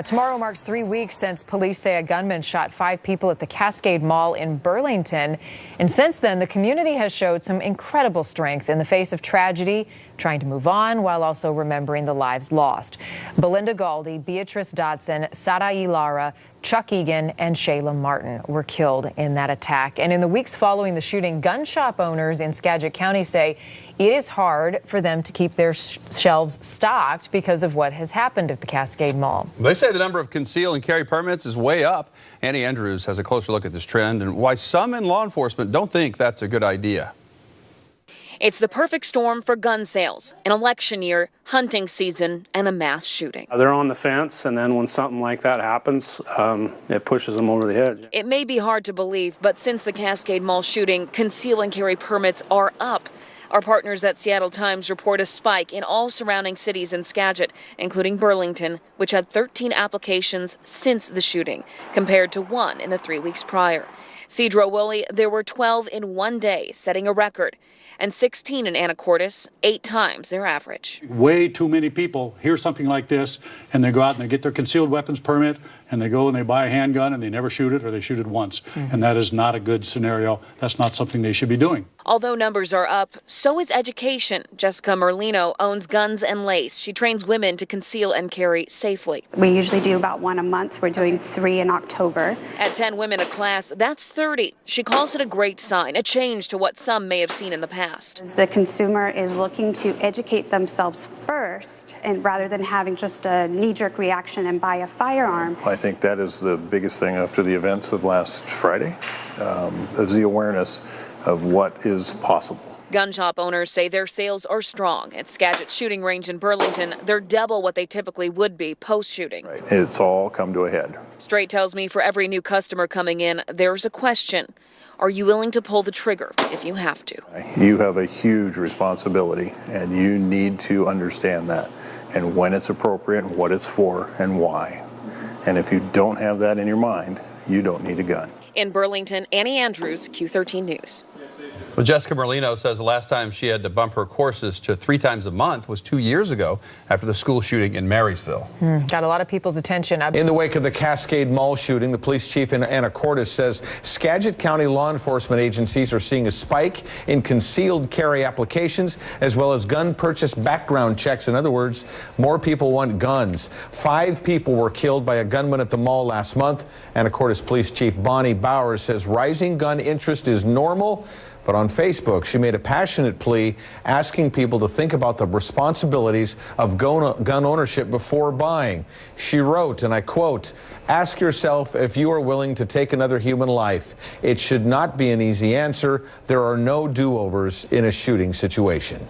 Tomorrow marks 3 weeks since police say a gunman shot 5 people at the Cascade Mall in Burlington. And since then, the community has showed some incredible strength in the face of tragedy, trying to move on while also remembering the lives lost. Belinda Galdi, Beatrice Dotson, Sarai Lara, Chuck Egan, and Shayla Martin were killed in that attack. And in the weeks following the shooting, gun shop owners in Skagit County say it is hard for them to keep their shelves stocked because of what has happened at the Cascade Mall. They say the number of conceal and carry permits is way up. Annie Andrews has a closer look at this trend and why some in law enforcement don't think that's a good idea. It's the perfect storm for gun sales, an election year, hunting season, and a mass shooting. They're on the fence, and then when something like that happens, it pushes them over the edge. It may be hard to believe, but since the Cascade Mall shooting, conceal and carry permits are up. Our partners at Seattle Times report a spike in all surrounding cities in Skagit, including Burlington, which had 13 applications since the shooting, compared to 1 in the 3 weeks prior. Cedro-Woolley, there were 12 in one day, setting a record, and 16 in Anacortes, 8 times their average. Way too many people hear something like this, and they go out and they get their concealed weapons permit, and they go and they buy a handgun, and they never shoot it, or they shoot it once. And that is not a good scenario. That's not something they should be doing. Although numbers are up, so is education. Jessica Merlino owns Guns and Lace. She trains women to conceal and carry safely. We usually do about 1 a month. We're doing 3 in October. At 10 women a class, that's 30. She calls it a great sign, a change to what some may have seen in the past. The consumer is looking to educate themselves first, and rather than having just a knee-jerk reaction and buy a firearm. I think that is the biggest thing after the events of last Friday, is the awareness of what is possible. Gun shop owners say their sales are strong. At Skagit Shooting Range in Burlington, they're double what they typically would be post-shooting. Right. It's all come to a head. Straight tells me for every new customer coming in, there's a question. Are you willing to pull the trigger if you have to? You have a huge responsibility, and you need to understand that, and when it's appropriate, and what it's for, and why. And if you don't have that in your mind, you don't need a gun. In Burlington, Annie Andrews, Q13 News. Well, Jessica Merlino says the last time she had to bump her courses to 3 times a month was 2 years ago after the school shooting in Marysville. Got a lot of people's attention. In the wake of the Cascade Mall shooting, the police chief in Anacortes says Skagit County law enforcement agencies are seeing a spike in concealed carry applications as well as gun purchase background checks. In other words, more people want guns. 5 people were killed by a gunman at the mall last month. Anacortes Police Chief Bonnie Bowers says rising gun interest is normal. But on Facebook, she made a passionate plea asking people to think about the responsibilities of gun ownership before buying. She wrote, and I quote, "Ask yourself if you are willing to take another human life. It should not be an easy answer. There are no do-overs in a shooting situation."